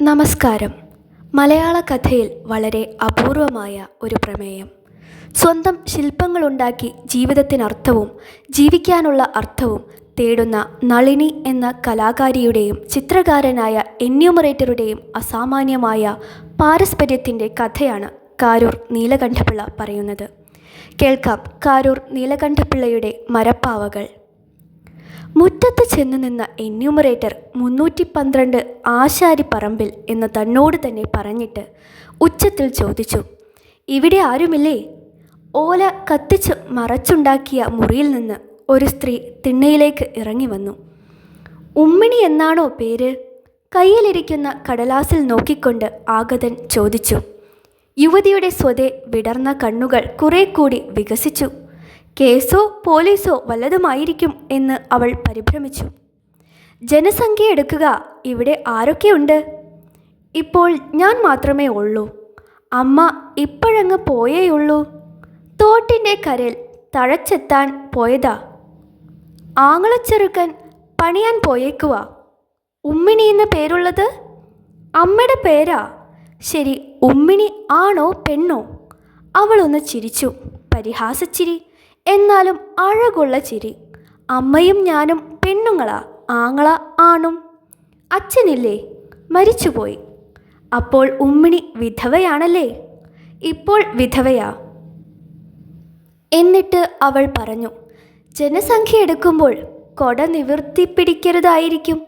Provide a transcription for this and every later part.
നമസ്കാരം. മലയാള കഥയിൽ വളരെ അപൂർവമായ ഒരു പ്രമേയം. സ്വന്തം ശില്പങ്ങളുണ്ടാക്കി ജീവിതത്തിനർത്ഥവും ജീവിക്കാനുള്ള അർത്ഥവും തേടുന്ന നളിനി എന്ന കലാകാരിയുടെയും ചിത്രകാരനായ എന്യൂമറേറ്ററുടെയും അസാമാന്യമായ പാരസ്പര്യത്തിൻ്റെ കഥയാണ് കാരൂർ നീലകണ്ഠപിള്ള പറയുന്നത്. കേൾക്കാം കാരൂർ നീലകണ്ഠപിള്ളയുടെ മരപ്പാവകൾ. മുറ്റത്ത് ചെന്നു നിന്ന എന്യൂമറേറ്റർ 312 ആശാരിപ്പറമ്പിൽ എന്ന് തന്നോട് തന്നെ പറഞ്ഞിട്ട് ഉച്ചത്തിൽ ചോദിച്ചു, ഇവിടെ ആരുമില്ലേ? ഓല കത്തിച്ച് മറച്ചുണ്ടാക്കിയ മുറിയിൽ നിന്ന് ഒരു സ്ത്രീ തിണ്ണയിലേക്ക് ഇറങ്ങി വന്നു. ഉമ്മിണി എന്നാണോ പേര്? കയ്യിലിരിക്കുന്ന കടലാസിൽ നോക്കിക്കൊണ്ട് ആഗതൻ ചോദിച്ചു. യുവതിയുടെ സ്വതേ വിടർന്ന കണ്ണുകൾ കുറെ കൂടി വികസിച്ചു. കേസോ പോലീസോ വല്ലതുമായിരിക്കും എന്ന് അവൾ പരിഭ്രമിച്ചു. ജനസംഖ്യ എടുക്കുക, ഇവിടെ ആരൊക്കെയുണ്ട്? ഇപ്പോൾ ഞാൻ മാത്രമേ ഉള്ളൂ. അമ്മ ഇപ്പോഴങ്ങ് പോയേയുള്ളൂ. തോട്ടിൻ്റെ കരയിൽ തഴച്ചെത്താൻ പോയതാ. ആങ്ങളച്ചെറുക്കൻ പണിയാൻ പോയേക്കുവാ. ഉമ്മിണി എന്ന് പേരുള്ളത് അമ്മയുടെ പേരാ. ശരി, ഉമ്മിണി ആണോ പെണ്ണോ? അവളൊന്ന് ചിരിച്ചു, പരിഹാസച്ചിരി, എന്നാലും അഴകുള്ള ചിരി. അമ്മയും ഞാനും പെണ്ണുങ്ങളാ, ആങ്ങള ആണും. അച്ഛനില്ലേ? മരിച്ചുപോയി. അപ്പോൾ ഉമ്മിണി വിധവയാണല്ലേ? ഇപ്പോൾ വിധവയാ. എന്നിട്ട് അവൾ പറഞ്ഞു, ജനസംഖ്യ എടുക്കുമ്പോൾ കൊട നിവർത്തിപ്പിടിക്കരുതായിരിക്കും.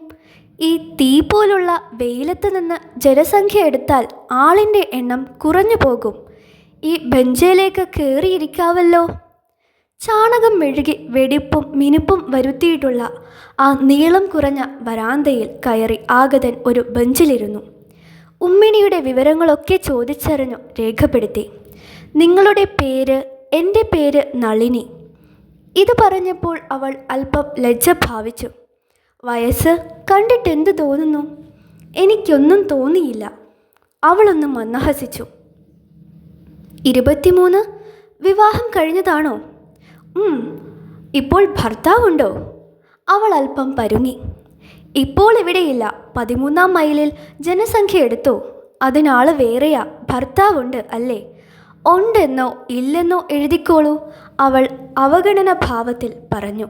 ഈ തീ പോലുള്ള വെയിലത്ത് നിന്ന് ജനസംഖ്യ എടുത്താൽ ആളിൻ്റെ എണ്ണം കുറഞ്ഞു പോകും. ഈ ബെഞ്ചിലേക്ക് കയറിയിരിക്കാവല്ലോ. ചാണകം മെഴുകി വെടിപ്പും മിനുപ്പും വരുത്തിയിട്ടുള്ള ആ നീളം കുറഞ്ഞ വരാന്തയിൽ കയറി ആഗതൻ ഒരു ബെഞ്ചിലിരുന്നു. ഉമ്മിണിയുടെ വിവരങ്ങളൊക്കെ ചോദിച്ചറിഞ്ഞു രേഖപ്പെടുത്തി. നിങ്ങളുടെ പേര്? എൻ്റെ പേര് നളിനി. ഇത് പറഞ്ഞപ്പോൾ അവൾ അല്പം ലജ്ജ ഭാവിച്ചു. വയസ്സ് കണ്ടിട്ടെന്ത് തോന്നുന്നു? എനിക്കൊന്നും തോന്നിയില്ല. അവളൊന്ന് മന്ദഹസിച്ചു. 23. വിവാഹം കഴിഞ്ഞതാണോ? ഇപ്പോൾ ഭർത്താവുണ്ടോ? അവൾ അല്പം പരുങ്ങി. ഇപ്പോൾ ഇവിടെയില്ല. 13-ാം മൈലിൽ ജനസംഖ്യ എടുത്തോ? അതിനാള് വേറെയാ. ഭർത്താവുണ്ട് അല്ലേ? ഉണ്ടെന്നോ ഇല്ലെന്നോ എഴുതിക്കോളൂ, അവൾ അവഗണന ഭാവത്തിൽ പറഞ്ഞു.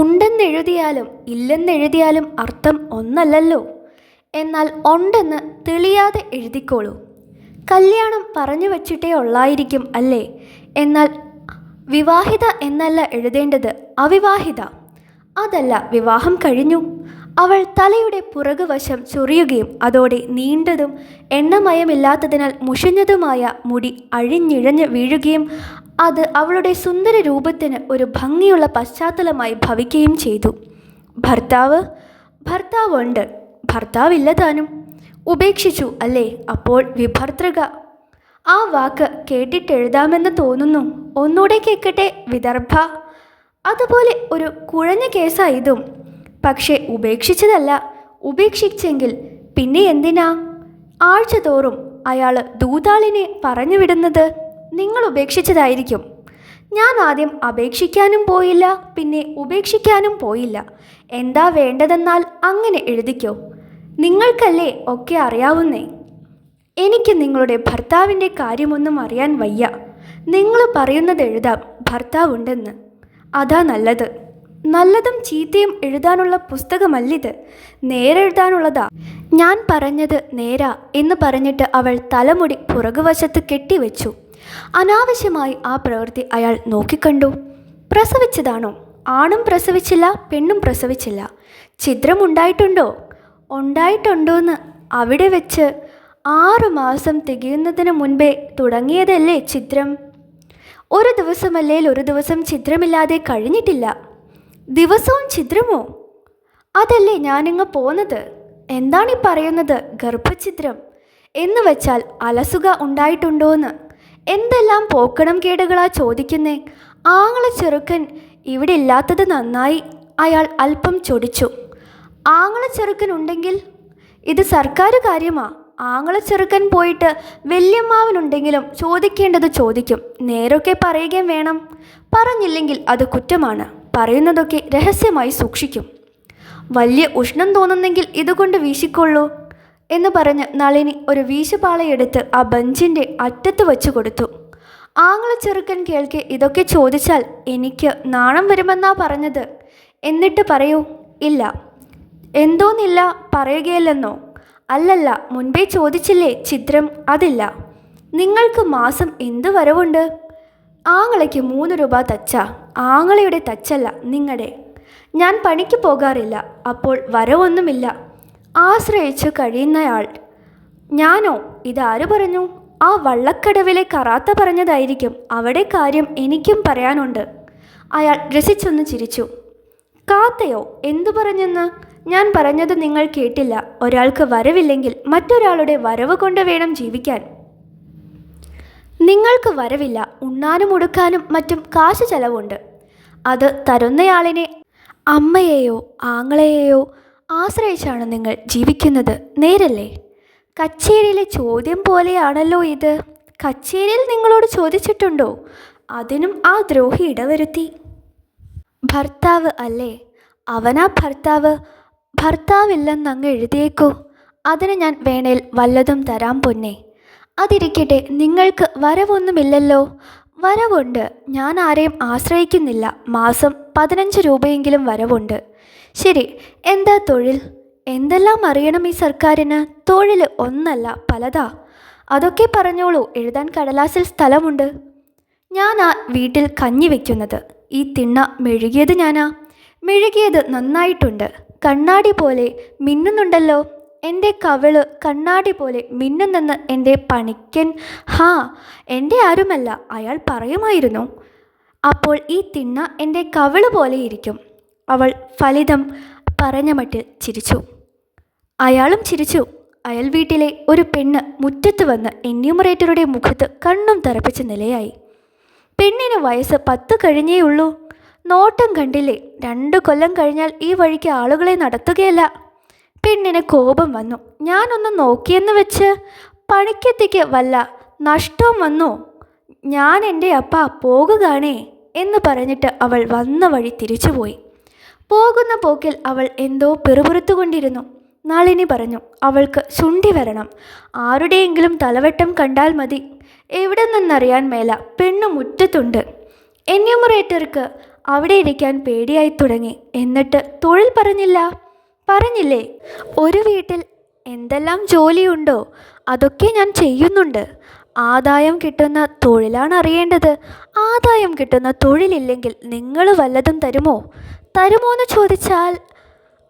ഉണ്ടെന്നെഴുതിയാലും ഇല്ലെന്നെഴുതിയാലും അർത്ഥം ഒന്നല്ലല്ലോ. എന്നാൽ ഉണ്ടെന്ന് തെളിയാതെ എഴുതിക്കോളൂ. കല്യാണം പറഞ്ഞു വച്ചിട്ടേ ഉള്ളായിരിക്കും അല്ലേ? എന്നാൽ വിവാഹിത എന്നല്ല എഴുതേണ്ടത്, അവിവാഹിത. അതല്ല, വിവാഹം കഴിഞ്ഞു. അവൾ തലയുടെ പുറകുവശം ചൊറിയുകയും അതോടെ നീണ്ടതും എണ്ണമയമില്ലാത്തതിനാൽ മുഷിഞ്ഞതുമായ മുടി അഴിഞ്ഞിഴഞ്ഞ് വീഴുകയും അത് അവളുടെ സുന്ദര രൂപത്തിന് ഒരു ഭംഗിയുള്ള പശ്ചാത്തലമായി ഭവിക്കുകയും ചെയ്തു. ഭർത്താവുണ്ട്. ഭർത്താവില്ല താനും. ഉപേക്ഷിച്ചു അല്ലേ? അപ്പോൾ വിഭർതൃക. ആ വാക്ക് കേട്ടിട്ടെഴുതാമെന്ന് തോന്നുന്നു. ഒന്നുകൂടെ കേൾക്കട്ടെ? വിദർഭ. അതുപോലെ ഒരു കുഴഞ്ഞ കേസാ ഇതും. പക്ഷേ ഉപേക്ഷിച്ചതല്ല. ഉപേക്ഷിച്ചെങ്കിൽ പിന്നെ എന്തിനാ ആഴ്ചതോറും അയാൾ ദൂതാളിനെ പറഞ്ഞു വിടുന്നത്? നിങ്ങൾ ഉപേക്ഷിച്ചതായിരിക്കും. ഞാൻ ആദ്യം അപേക്ഷിക്കാനും പോയില്ല, പിന്നെ ഉപേക്ഷിക്കാനും പോയില്ല. എന്താ വേണ്ടതെന്നാൽ അങ്ങനെ എഴുതിക്കോ. നിങ്ങൾക്കല്ലേ ഒക്കെ അറിയാവുന്നേ. എനിക്ക് നിങ്ങളുടെ ഭർത്താവിൻ്റെ കാര്യമൊന്നും അറിയാൻ വയ്യ. നിങ്ങൾ പറയുന്നത് എഴുതാം, ഭർത്താവുണ്ടെന്ന്. അതാ നല്ലത്. നല്ലതും ചീത്തയും എഴുതാനുള്ള പുസ്തകമല്ലിത്, നേരെഴുതാനുള്ളതാ. ഞാൻ പറഞ്ഞത് നേരാ എന്ന് പറഞ്ഞിട്ട് അവൾ തലമുടി പുറകുവശത്ത് കെട്ടിവെച്ചു. അനാവശ്യമായി ആ പ്രവൃത്തി അയാൾ നോക്കിക്കണ്ടു. പ്രസവിച്ചതാണോ? ആണും പ്രസവിച്ചില്ല, പെണ്ണും പ്രസവിച്ചില്ല. ഛിദ്രമുണ്ടായിട്ടുണ്ടോ? ഉണ്ടായിട്ടുണ്ടോന്ന് അവിടെ വെച്ച് 6 മാസം തികയുന്നതിന് മുൻപേ തുടങ്ങിയതല്ലേ ഛിദ്രം? ഒരു ദിവസമല്ലേൽ ഒരു ദിവസം ഛിദ്രമില്ലാതെ കഴിഞ്ഞിട്ടില്ല. ദിവസവും ഛിദ്രമോ? അതല്ലേ ഞാനിങ്ങ് പോന്നത്. എന്താണീ പറയുന്നത്? ഗർഭഛിദ്രം എന്ന് വെച്ചാൽ അലസുക ഉണ്ടായിട്ടുണ്ടോന്ന്. എന്തെല്ലാം പോക്കണം കേടുകളാ ചോദിക്കുന്നേ. ആങ്ങള ചെറുക്കൻ ഇവിടെ ഇല്ലാത്തത് നന്നായി. അയാൾ അല്പം ചൊടിച്ചു. ആങ്ങള ചെറുക്കൻ ഉണ്ടെങ്കിൽ? ഇത് സർക്കാർ കാര്യമാ. ആങ്ങള ചെറുക്കൻ പോയിട്ട് വല്യമ്മാവനുണ്ടെങ്കിലും ചോദിക്കേണ്ടത് ചോദിക്കും. നേരൊക്കെ പറയുകയും വേണം. പറഞ്ഞില്ലെങ്കിൽ അത് കുറ്റമാണ്. പറയുന്നതൊക്കെ രഹസ്യമായി സൂക്ഷിക്കും. വലിയ ഉഷ്ണം തോന്നുന്നെങ്കിൽ ഇതുകൊണ്ട് വീശിക്കൊള്ളൂ. എന്ന് പറഞ്ഞ് നളിനി ഒരു വീശുപാളയെടുത്ത് ആ ബെഞ്ചിൻ്റെ അറ്റത്ത് വച്ചു കൊടുത്തു. ആങ്ങള ചെറുക്കൻ കേൾക്കെ ഇതൊക്കെ ചോദിച്ചാൽ എനിക്ക് നാണം വരുമെന്നാ പറഞ്ഞത്. എന്നിട്ട് പറയൂ. ഇല്ല. എന്തോന്നില്ല, പറയുകയില്ലെന്നോ? അല്ലല്ല, മുൻപേ ചോദിച്ചില്ലേ ചിത്രം, അതില്ല. നിങ്ങൾക്ക് മാസം എന്ത് വരവുണ്ട്? ആങ്ങളയ്ക്ക് 3 രൂപ തച്ചാ. ആങ്ങളയുടെ തച്ചല്ല, നിങ്ങളുടെ. ഞാൻ പണിക്ക് പോകാറില്ല, അപ്പോൾ വരവൊന്നുമില്ല. ആശ്രയിച്ചു കഴിയുന്നയാൾ. ഞാനോ? ഇതാര് പറഞ്ഞു? ആ വള്ളക്കടവിലെ കറാത്ത പറഞ്ഞതായിരിക്കും. അവിടെ കാര്യം എനിക്കും പറയാനുണ്ട്. അയാൾ രസിച്ചൊന്ന് ചിരിച്ചു. കാത്തയോ? എന്തു പറഞ്ഞെന്ന്? ഞാൻ പറഞ്ഞത് നിങ്ങൾ കേട്ടില്ല. ഒരാൾക്ക് വരവില്ലെങ്കിൽ മറ്റൊരാളുടെ വരവ് കൊണ്ട് വേണം ജീവിക്കാൻ. നിങ്ങൾക്ക് വരവില്ല, ഉണ്ണാനും ഉടുക്കാനും മറ്റും കാശ് ചെലവുണ്ട്. അത് തരുന്നയാളിനെ, അമ്മയെയോ ആങ്ങളെയോ ആശ്രയിച്ചാണ് നിങ്ങൾ ജീവിക്കുന്നത്, നേരല്ലേ? കച്ചേരിയിലെ ചോദ്യം പോലെയാണല്ലോ ഇത്. കച്ചേരിയിൽ നിങ്ങളോട് ചോദിച്ചിട്ടുണ്ടോ? അതിനും ആ ദ്രോഹി ഇടവരുത്തി. ഭർത്താവ് അല്ലേ? അവനാ ഭർത്താവ്. ഭർത്താവില്ലെന്നങ്ങ് എഴുതിയേക്കൂ. അതിന് ഞാൻ വേണേൽ വല്ലതും തരാം പൊന്നെ. അതിരിക്കട്ടെ, നിങ്ങൾക്ക് വരവൊന്നുമില്ലല്ലോ. വരവുണ്ട്. ഞാൻ ആരെയും ആശ്രയിക്കുന്നില്ല. മാസം 15 രൂപയെങ്കിലും വരവുണ്ട്. ശരി, എന്താ തൊഴിൽ? എന്തെല്ലാം അറിയണം ഈ സർക്കാരിന്? തൊഴിൽ ഒന്നല്ല, പലതാ. അതൊക്കെ പറഞ്ഞോളൂ. എഴുതാൻ കടലാസിൽ സ്ഥലമുണ്ട്. ഞാനാ വീട്ടിൽ കഞ്ഞി വയ്ക്കുന്നത്. ഈ തിണ്ണ മെഴുകിയത് ഞാനാ. മെഴുകിയത് നന്നായിട്ടുണ്ട്. കണ്ണാടി പോലെ മിന്നുന്നുണ്ടല്ലോ. എൻ്റെ കവിള് കണ്ണാടി പോലെ മിന്നുന്നെന്ന് എൻ്റെ പണിക്കൻ. ഹാ, എൻ്റെ ആരുമല്ല, അയാൾ പറയുമായിരുന്നു. അപ്പോൾ ഈ തിണ്ണ എൻ്റെ കവിള് പോലെ ഇരിക്കും. അവൾ ഫലിതം പറഞ്ഞ മട്ടിൽ ചിരിച്ചു. അയാളും ചിരിച്ചു. അയൽ വീട്ടിലെ ഒരു പെണ്ണ് മുറ്റത്ത് വന്ന് എന്യൂമറേറ്ററുടെ മുഖത്ത് കണ്ണും തറപ്പിച്ച നിലയായി. പെണ്ണിന് വയസ്സ് 10 കഴിഞ്ഞേയുള്ളൂ. നോട്ടം കണ്ടില്ലേ? 2 കൊല്ലം കഴിഞ്ഞാൽ ഈ വഴിക്ക് ആളുകളെ നടത്തുകയല്ല. പെണ്ണിന് കോപം വന്നു. ഞാനൊന്ന് നോക്കിയെന്ന് വെച്ച് പണിക്കെത്തിക്ക് വല്ല നഷ്ടവും വന്നോ? ഞാൻ എൻ്റെ അപ്പ പോകുകയാണേ എന്ന് പറഞ്ഞിട്ട് അവൾ വന്ന വഴി തിരിച്ചുപോയി. പോകുന്ന പോക്കിൽ അവൾ എന്തോ പിറുപിറുത്തുകൊണ്ടിരുന്നു. നളിനി പറഞ്ഞു, അവൾക്ക് ചുണ്ടി വരണം. ആരുടെയെങ്കിലും തലവെട്ടം കണ്ടാൽ മതി. എവിടെ നിന്നറിയാൻ മേല. പെണ്ണു മുറ്റത്തുണ്ട്. എന്യൂമറേറ്റർക്ക് അവിടെ ഇരിക്കാൻ പേടിയായി തുടങ്ങി. എന്നിട്ട് തൊഴിൽ പറഞ്ഞില്ലേ? ഒരു വീട്ടിൽ എന്തെല്ലാം ജോലിയുണ്ടോ അതൊക്കെ ഞാൻ ചെയ്യുന്നുണ്ട്. ആദായം കിട്ടുന്ന തൊഴിലാണ് അറിയേണ്ടത്. ആദായം കിട്ടുന്ന തൊഴിലില്ലെങ്കിൽ നിങ്ങൾ വല്ലതും തരുമോയെന്ന് ചോദിച്ചാൽ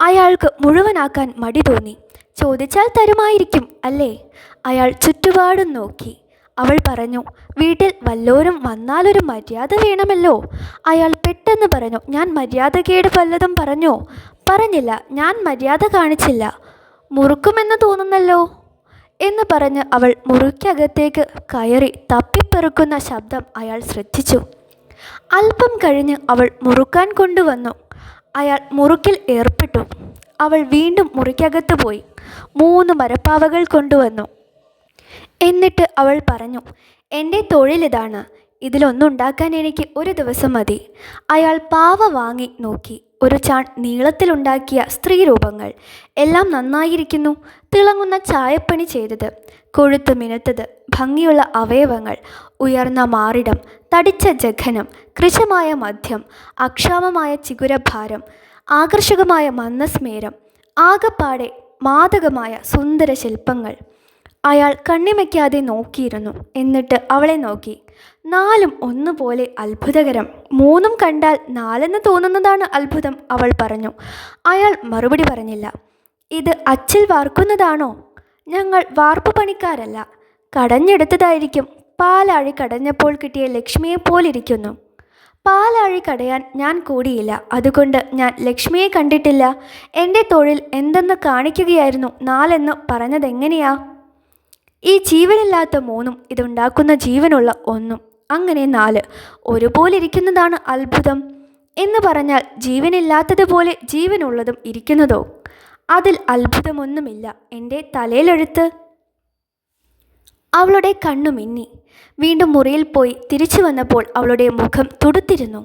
അയാൾക്ക് മുഴുവനാക്കാൻ മടി തോന്നി. ചോദിച്ചാൽ തരുമായിരിക്കും അല്ലേ? അയാൾ ചുറ്റുപാടും നോക്കി. അവൾ പറഞ്ഞു, വീട്ടിൽ വല്ലോരും വന്നാലൊരു മര്യാദ വേണമല്ലോ. അയാൾ പെട്ടെന്ന് പറഞ്ഞു, ഞാൻ മര്യാദകേട് വല്ലതും പറഞ്ഞോ? പറഞ്ഞില്ല, ഞാൻ മര്യാദ കാണിച്ചില്ല. മുറുക്കുമെന്ന് തോന്നുന്നല്ലോ എന്ന് പറഞ്ഞ് അവൾ മുറിക്കകത്തേക്ക് കയറി. തപ്പിപ്പെറുക്കുന്ന ശബ്ദം അയാൾ ശ്രദ്ധിച്ചു. അല്പം കഴിഞ്ഞ് അവൾ മുറുക്കാൻ കൊണ്ടുവന്നു. അയാൾ മുറുക്കിൽ ഏർപ്പെട്ടു. അവൾ വീണ്ടും മുറിക്കകത്ത് പോയി 3 മരപ്പാവകൾ കൊണ്ടുവന്നു. എന്നിട്ട് അവൾ പറഞ്ഞു, എൻ്റെ തൊഴിലിതാണ്. ഇതിലൊന്നുണ്ടാക്കാൻ എനിക്ക് 1 ദിവസം മതി. അയാൾ പാവ വാങ്ങി നോക്കി. ഒരു ചാൺ നീളത്തിലുണ്ടാക്കിയ സ്ത്രീരൂപങ്ങൾ. എല്ലാം നന്നായിരിക്കുന്നു. തിളങ്ങുന്ന ചായപ്പണി ചെയ്തത്, കൊഴുത്തു മിനുത്തത്, ഭംഗിയുള്ള അവയവങ്ങൾ, ഉയർന്ന മാറിടം, തടിച്ച ജഘനം, കൃശമായ മദ്യം, അക്ഷാമമായ ചിഗുരഭാരം, ആകർഷകമായ മന്ദസ്മേരം, ആകപ്പാടെ മാദകമായ സുന്ദര ശില്പങ്ങൾ. അയാൾ കണ്ണിമയ്ക്കാതെ നോക്കിയിരുന്നു. എന്നിട്ട് അവളെ നോക്കി. 4ഉം ഒന്നുപോലെ അത്ഭുതകരം. 3ഉം കണ്ടാൽ 4 തോന്നുന്നതാണ് അത്ഭുതം, അവൾ പറഞ്ഞു. അയാൾ മറുപടി പറഞ്ഞില്ല. ഇത് അച്ചിൽ വാർക്കുന്നതാണോ? ഞങ്ങൾ വാർപ്പ് പണിക്കാരല്ല. കടഞ്ഞെടുത്തതായിരിക്കും. പാലാഴി കടഞ്ഞപ്പോൾ കിട്ടിയ ലക്ഷ്മിയെപ്പോലിരിക്കുന്നു. പാലാഴി കടയാൻ ഞാൻ കൂടിയില്ല. അതുകൊണ്ട് ഞാൻ ലക്ഷ്മിയെ കണ്ടിട്ടില്ല. എൻ്റെ തൊഴിൽ എന്തെന്ന് കാണിക്കുകയായിരുന്നു. 4 പറഞ്ഞതെങ്ങനെയാ? ഈ ജീവനില്ലാത്ത 3ഉം ഇതുണ്ടാക്കുന്ന ജീവനുള്ള 1ഉം, അങ്ങനെ 4 ഒരുപോലെ ഇരിക്കുന്നതാണ് അത്ഭുതം. എന്ന് പറഞ്ഞാൽ ജീവനില്ലാത്തതുപോലെ ജീവനുള്ളതും ഇരിക്കുന്നതോ? അതിൽ അത്ഭുതമൊന്നുമില്ല. എൻ്റെ തലയിലെഴുത്ത്. അവളുടെ കണ്ണു മിന്നി. വീണ്ടും മുറിയിൽ പോയി തിരിച്ചു വന്നപ്പോൾ അവളുടെ മുഖം തുടുത്തിരുന്നു.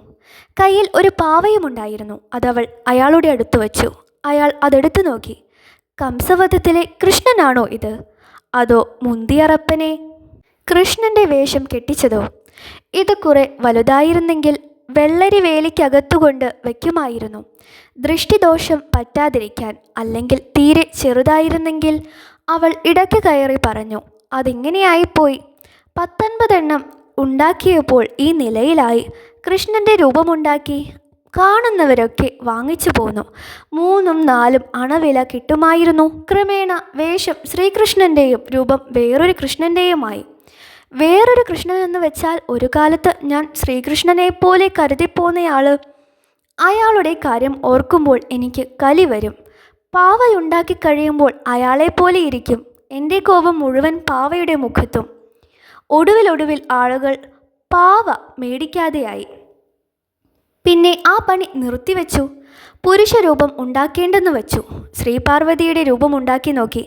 കയ്യിൽ ഒരു പാവയുമുണ്ടായിരുന്നു. അതവൾ അയാളുടെ അടുത്ത് വച്ചു. അയാൾ അതെടുത്തു നോക്കി. കംസവധത്തിലെ കൃഷ്ണനാണോ ഇത്? അതോ മുന്തിയറപ്പനെ കൃഷ്ണന്റെ വേഷം കെട്ടിച്ചതോ? ഇത് കുറെ വലുതായിരുന്നെങ്കിൽ വെള്ളരി വേലിക്കകത്തുകൊണ്ട് വയ്ക്കുമായിരുന്നു, ദൃഷ്ടിദോഷം പറ്റാതിരിക്കാൻ. അല്ലെങ്കിൽ തീരെ ചെറുതായിരുന്നെങ്കിൽ. അവൾ ഇടയ്ക്ക് കയറി പറഞ്ഞു. അതിങ്ങനെയായിപ്പോയി. 19 എണ്ണം ഉണ്ടാക്കിയപ്പോൾ ഈ നിലയിലായി. കൃഷ്ണന്റെ രൂപമുണ്ടാക്കി കാണുന്നവരൊക്കെ വാങ്ങിച്ചു പോന്നു. 3ഉം 4ഉം അണവില കിട്ടുമായിരുന്നു. ക്രമേണ വേഷം ശ്രീകൃഷ്ണന്റെയും രൂപം വേറൊരു കൃഷ്ണന്റെയുമായി. വേറൊരു കൃഷ്ണനെന്ന് വെച്ചാൽ ഒരു കാലത്ത് ഞാൻ ശ്രീകൃഷ്ണനെപ്പോലെ കരുതിപ്പോന്നയാള്. അയാളുടെ കാര്യം ഓർക്കുമ്പോൾ എനിക്ക് കലി വരും. പാവയുണ്ടാക്കി കഴിയുമ്പോൾ അയാളെപ്പോലെ ഇരിക്കും. എൻ്റെ കോപം മുഴുവൻ പാവയുടെ മുഖത്തും. ഒടുവിൽ ആളുകൾ പാവ മേടിക്കാതെയായി. പിന്നെ ആ പണി നിർത്തിവെച്ചു. പുരുഷരൂപം ഉണ്ടാക്കേണ്ടെന്ന് വച്ചു. ശ്രീപാർവതിയുടെ രൂപമുണ്ടാക്കി നോക്കി.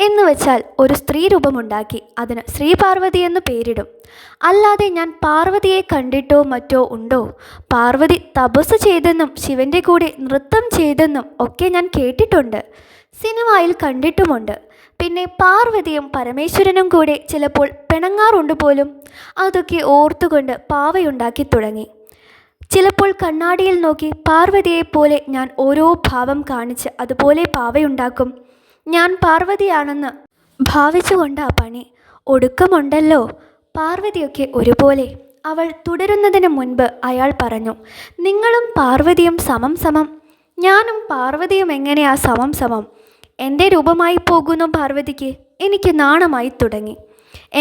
എന്ന് വെച്ചാൽ ഒരു സ്ത്രീ രൂപമുണ്ടാക്കി അതിന് ശ്രീപാർവതി എന്ന് പേരിടും. അല്ലാതെ ഞാൻ പാർവതിയെ കണ്ടിട്ടോ മറ്റോ ഉണ്ടോ? പാർവതി തപസ് ചെയ്തെന്നും ശിവന്റെ കൂടെ നൃത്തം ചെയ്തെന്നും ഒക്കെ ഞാൻ കേട്ടിട്ടുണ്ട്, സിനിമയിൽ കണ്ടിട്ടുമുണ്ട്. പിന്നെ പാർവതിയും പരമേശ്വരനും കൂടെ ചിലപ്പോൾ പിണങ്ങാറുണ്ട് പോലും. അതൊക്കെ ഓർത്തുകൊണ്ട് പാവയുണ്ടാക്കി തുടങ്ങി. ചിലപ്പോൾ കണ്ണാടിയിൽ നോക്കി പാർവതിയെപ്പോലെ ഞാൻ ഓരോ ഭാവം കാണിച്ച് അതുപോലെ പാവയുണ്ടാക്കും. ഞാൻ പാർവതിയാണെന്ന് ഭാവിച്ചുകൊണ്ടാ പണി. ഒടുക്കമുണ്ടല്ലോ. പാർവതിയൊക്കെ ഒരുപോലെ. അവൾ തുടരുന്നതിന് മുൻപ് അയാൾ പറഞ്ഞു, നിങ്ങളും പാർവതിയും സമം സമം. ഞാനും പാർവതിയും എങ്ങനെയാ സമം സമം? എൻ്റെ രൂപമായി പോകുന്നു പാർവതിക്ക്. എനിക്ക് നാണമായി തുടങ്ങി.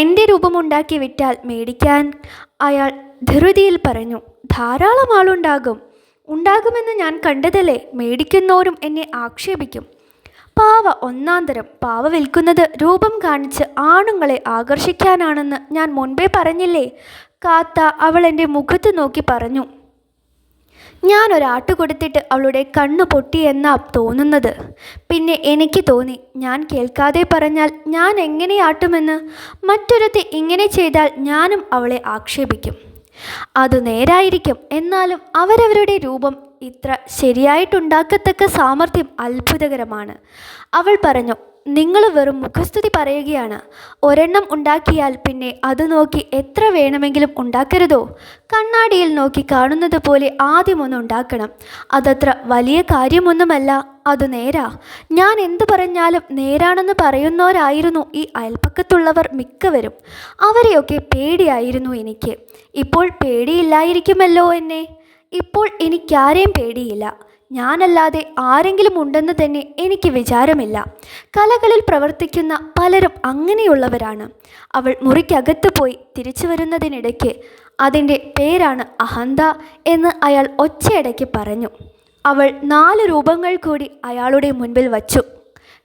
എൻ്റെ രൂപമുണ്ടാക്കി വിറ്റാൽ മേടിക്കാൻ അയാൾ ധൃതിയിൽ പറഞ്ഞു. ധാരാളം ഉണ്ടാകുമെന്ന് ഞാൻ കണ്ടതല്ലേ. മേടിക്കുന്നവരും എന്നെ ആക്ഷേപിക്കും. പാവ ഒന്നാന്തരം. പാവ വിൽക്കുന്നത് രൂപം കാണിച്ച് ആണുങ്ങളെ ആകർഷിക്കാനാണെന്ന് ഞാൻ മുൻപേ പറഞ്ഞില്ലേ? കാത്ത അവൾ എൻ്റെ മുഖത്ത് നോക്കി പറഞ്ഞു. ഞാനൊരാട്ട് കൊടുത്തിട്ട് അവളുടെ കണ്ണു പൊട്ടിയെന്നാ തോന്നുന്നത്. പിന്നെ എനിക്ക് തോന്നി, ഞാൻ കേൾക്കാതെ പറഞ്ഞാൽ ഞാൻ എങ്ങനെയാട്ടുമെന്ന്. മറ്റൊരുത്തി ഇങ്ങനെ ചെയ്താൽ ഞാനും അവളെ ആക്ഷേപിക്കും. അത് നേരായിരിക്കും. എന്നാലും അവരവരുടെ രൂപം ഇത്ര ശരിയായിട്ടുണ്ടാക്കത്തക്ക സാമർഥ്യം അത്ഭുതകരമാണ്. അവൾ പറഞ്ഞു. നിങ്ങൾ വെറും മുഖസ്തുതി പറയുകയാണ്. ഒരെണ്ണം ഉണ്ടാക്കിയാൽ പിന്നെ അത് നോക്കി എത്ര വേണമെങ്കിലും ഉണ്ടാക്കരുതോ? കണ്ണാടിയിൽ നോക്കി കാണുന്നത് പോലെ ആദ്യമൊന്ന് ഉണ്ടാക്കണം. അതത്ര വലിയ കാര്യമൊന്നുമല്ല. അത് നേരാ. ഞാൻ എന്തു പറഞ്ഞാലും നേരാണെന്ന് പറയുന്നവരായിരുന്നു ഈ അയൽപ്പക്കത്തുള്ളവർ മിക്കവരും. അവരെയൊക്കെ പേടിയായിരുന്നു എനിക്ക്. ഇപ്പോൾ പേടിയില്ലായിരിക്കുമല്ലോ എന്നെ. ഇപ്പോൾ എനിക്കാരെയും പേടിയില്ല. ഞാനല്ലാതെ ആരെങ്കിലും ഉണ്ടെന്ന് തന്നെ എനിക്ക് വിചാരമില്ല. കലകളിൽ പ്രവർത്തിക്കുന്ന പലരും അങ്ങനെയുള്ളവരാണ്. അവൾ മുറിക്കകത്ത് പോയി തിരിച്ചു വരുന്നതിനിടയ്ക്ക് അതിൻ്റെ പേരാണ് അഹന്ത എന്ന് അയാൾ ഒച്ചയടയ്ക്ക് പറഞ്ഞു. അവൾ 4 രൂപങ്ങൾ കൂടി അയാളുടെ മുൻപിൽ വച്ചു.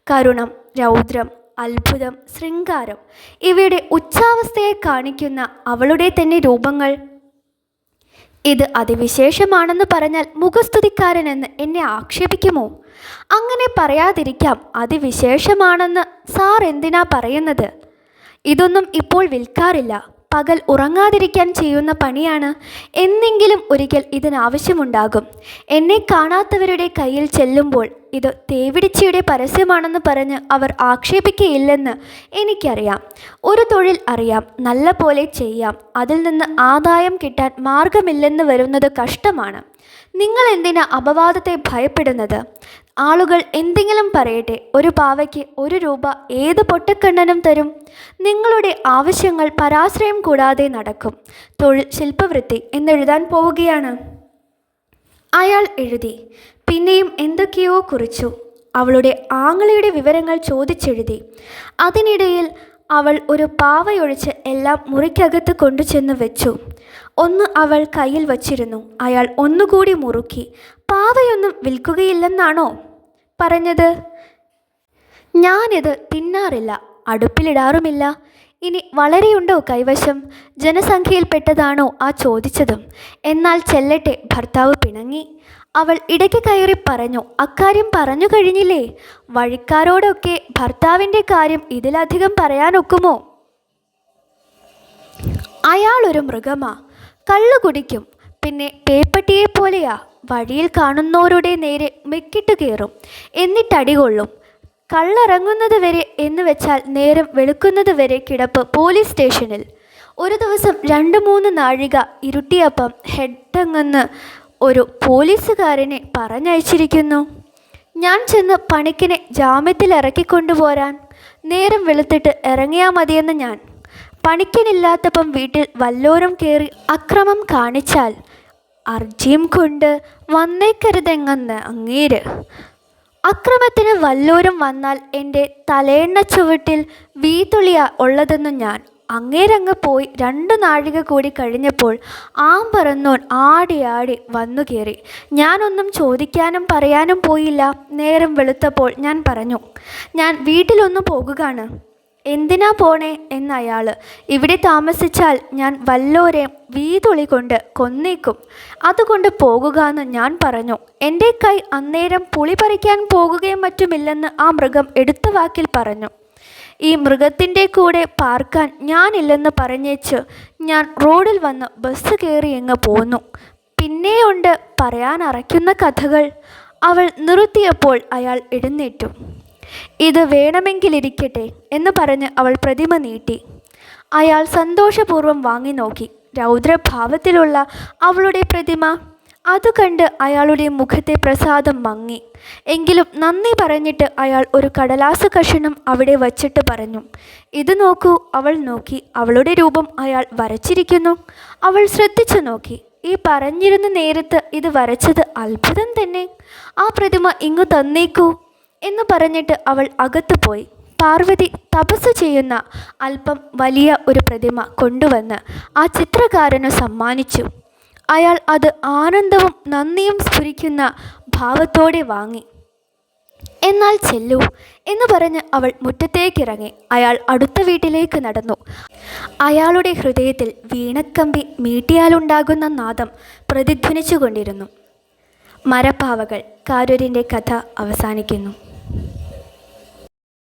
കരുണം, രൗദ്രം, അത്ഭുതം, ശൃംഗാരം. ഇവയുടെ ഉച്ചാവസ്ഥയെ കാണിക്കുന്ന അവളുടെ തന്നെ രൂപങ്ങൾ. ഇത് അതിവിശേഷമാണെന്ന് പറഞ്ഞാൽ മുഖസ്തുതിക്കാരനെന്ന് എന്നെ ആക്ഷേപിക്കുമോ? അങ്ങനെ പറയാതിരിക്കാം. അതിവിശേഷമാണെന്ന് സാർ എന്തിനാ പറയുന്നത്? ഇതൊന്നും ഇപ്പോൾ വിൽക്കാറില്ല. പകൽ ഉറങ്ങാതിരിക്കാൻ ചെയ്യുന്ന പണിയാണ്. എന്നെങ്കിലും ഒരിക്കൽ ഇതിനാവശ്യമുണ്ടാകും. എന്നെ കാണാത്തവരുടെ കയ്യിൽ ചെല്ലുമ്പോൾ ഇത് തേവിടിച്ചയുടെ പരസ്യമാണെന്ന് പറഞ്ഞ് അവർ ആക്ഷേപിക്കുകയില്ലെന്ന് എനിക്കറിയാം. ഒരു തൊഴിൽ അറിയാം, നല്ല പോലെ ചെയ്യാം. അതിൽ നിന്ന് ആദായം കിട്ടാൻ മാർഗമില്ലെന്ന് വരുന്നത് കഷ്ടമാണ്. നിങ്ങൾ എന്തിനാ അപവാദത്തെ ഭയപ്പെടുന്നത്? ആളുകൾ എന്തെങ്കിലും പറയട്ടെ. ഒരു പാവയ്ക്ക് 1 രൂപ ഏത് പൊട്ടക്കണ്ണനും തരും. നിങ്ങളുടെ ആവശ്യങ്ങൾ പരാശ്രയം കൂടാതെ നടക്കും. തൊഴിൽ ശില്പവൃത്തി എന്നെഴുതാൻ പോവുകയാണ്. അയാൾ എഴുതി. പിന്നെയും എന്തൊക്കെയോ കുറിച്ചു. അവളുടെ ആങ്ങളയുടെ വിവരങ്ങൾ ചോദിച്ചെഴുതി. അതിനിടയിൽ അവൾ ഒരു പാവയൊഴിച്ച് എല്ലാം മുറിക്കകത്ത് കൊണ്ടുചെന്ന് വെച്ചു. ഒന്ന് അവൾ കയ്യിൽ വച്ചിരുന്നു. അയാൾ ഒന്നുകൂടി മുറുക്കി. പാവയൊന്നും വിൽക്കുകയില്ലെന്നാണോ പറഞ്ഞത്? ഞാനിത് തിന്നാറില്ല, അടുപ്പിലിടാറുമില്ല. ഇനി വളരെയുണ്ടോ കൈവശം? ജനസംഖ്യയിൽപ്പെട്ടതാണോ ആ ചോദിച്ചതും? എന്നാൽ ചെല്ലട്ടെ. ഭർത്താവ് പിണങ്ങി. അവൾ ഇടയ്ക്ക് കയറി പറഞ്ഞു. അക്കാര്യം പറഞ്ഞു കഴിഞ്ഞില്ലേ? വഴിക്കാരോടൊക്കെ ഭർത്താവിൻ്റെ കാര്യം ഇതിലധികം പറയാനൊക്കുമോ? അയാളൊരു മൃഗമാ. കള്ളു കുടിക്കും. പിന്നെ പേപ്പട്ടിയെപ്പോലെയാ. വഴിയിൽ കാണുന്നവരുടെ നേരെ മെക്കിട്ട് കയറും. എന്നിട്ടടികൊള്ളും. കള്ളിറങ്ങുന്നത് വരെ എന്ന് വെച്ചാൽ നേരം വെളുക്കുന്നത് വരെ കിടപ്പ് പോലീസ് സ്റ്റേഷനിൽ. ഒരു ദിവസം 2-3 നാഴിക ഇരുട്ടിയപ്പം ഹെഡങ്ങെന്ന് ഒരു പോലീസുകാരനെ പറഞ്ഞയച്ചിരിക്കുന്നു. ഞാൻ ചെന്ന് പണിക്കിനെ ജാമ്യത്തിൽ ഇറക്കിക്കൊണ്ടുപോരാൻ. നേരം വെളുത്തിട്ട് ഇറങ്ങിയാൽ മതിയെന്ന് ഞാൻ. പണിക്കനില്ലാത്തപ്പം വീട്ടിൽ വല്ലോരും കയറി അക്രമം കാണിച്ചാൽ അർജിയും കൊണ്ട് വന്നേക്കരുതെങ്ങന്ന് അങ്ങേര്. അക്രമത്തിന് വല്ലോരും വന്നാൽ എൻ്റെ തലയെണ്ണ ചുവട്ടിൽ വീതുളിയാ ഉള്ളതെന്നു ഞാൻ. അങ്ങേരങ്ങ് പോയി 2 നാഴിക കൂടി കഴിഞ്ഞപ്പോൾ പറന്നോൻ ആടി വന്നു കയറി. ഞാനൊന്നും ചോദിക്കാനും പറയാനും പോയില്ല. നേരം വെളുത്തപ്പോൾ ഞാൻ പറഞ്ഞു, ഞാൻ വീട്ടിലൊന്ന് പോകുകയാണ്. എന്തിനാ പോണേ എന്നയാൾ. ഇവിടെ താമസിച്ചാൽ ഞാൻ വല്ലോരെയും വീതുളി കൊണ്ട് കൊന്നേക്കും, അതുകൊണ്ട് പോകുകയെന്ന് ഞാൻ പറഞ്ഞു. എൻ്റെ കൈ അന്നേരം പുളി പറിക്കാൻ പോകുകയും മറ്റുമില്ലെന്ന് ആ മൃഗം എടുത്ത വാക്കിൽ പറഞ്ഞു. ഈ മൃഗത്തിൻ്റെ കൂടെ പാർക്കാൻ ഞാനില്ലെന്ന് പറഞ്ഞേച്ച് ഞാൻ റോഡിൽ വന്ന് ബസ് കയറി എങ്ങ് പോന്നു. പിന്നെയുണ്ട് പറയാനറയ്ക്കുന്ന കഥകൾ. അവൾ നിർത്തിയപ്പോൾ അയാൾ എഴുന്നേറ്റു. ഇത് വേണമെങ്കിലിരിക്കട്ടെ എന്ന് പറഞ്ഞ് അവൾ പ്രതിമ നീട്ടി. അയാൾ സന്തോഷപൂർവ്വം വാങ്ങി നോക്കി. രൗദ്രഭാവത്തിലുള്ള അവളുടെ പ്രതിമ. അത് കണ്ട് അയാളുടെ മുഖത്തെ പ്രസാദം മങ്ങി. എങ്കിലും നന്ദി പറഞ്ഞിട്ട് അയാൾ ഒരു കടലാസ് കഷണം അവിടെ വച്ചിട്ട് പറഞ്ഞു, ഇത് നോക്കൂ. അവൾ നോക്കി. അവളുടെ രൂപം അയാൾ വരച്ചിരിക്കുന്നു. അവൾ ശ്രദ്ധിച്ചു നോക്കി. ഈ പറഞ്ഞിരുന്ന നേരത്ത് ഇത് വരച്ചത് അത്ഭുതം തന്നെ. ആ പ്രതിമ ഇങ്ങു തന്നേക്കൂ എന്ന് പറഞ്ഞിട്ട് അവൾ അകത്തു പോയി. പാർവതി തപസ് ചെയ്യുന്ന അല്പം വലിയ ഒരു പ്രതിമ കൊണ്ടുവന്ന് ആ ചിത്രകാരന് സമ്മാനിച്ചു. അയാൾ അത് ആനന്ദവും നന്ദിയും സ്ഫുരിക്കുന്ന ഭാവത്തോടെ വാങ്ങി. എന്നാൽ ചെല്ലൂ എന്ന് പറഞ്ഞ് അവൾ മുറ്റത്തേക്കിറങ്ങി. അയാൾ അടുത്ത വീട്ടിലേക്ക് നടന്നു. അയാളുടെ ഹൃദയത്തിൽ വീണക്കമ്പി മീട്ടിയാലുണ്ടാകുന്ന നാദം പ്രതിധ്വനിച്ചു കൊണ്ടിരുന്നു. മരപ്പാവകൾ കാരൂരിൻ്റെ കഥ അവസാനിക്കുന്നു.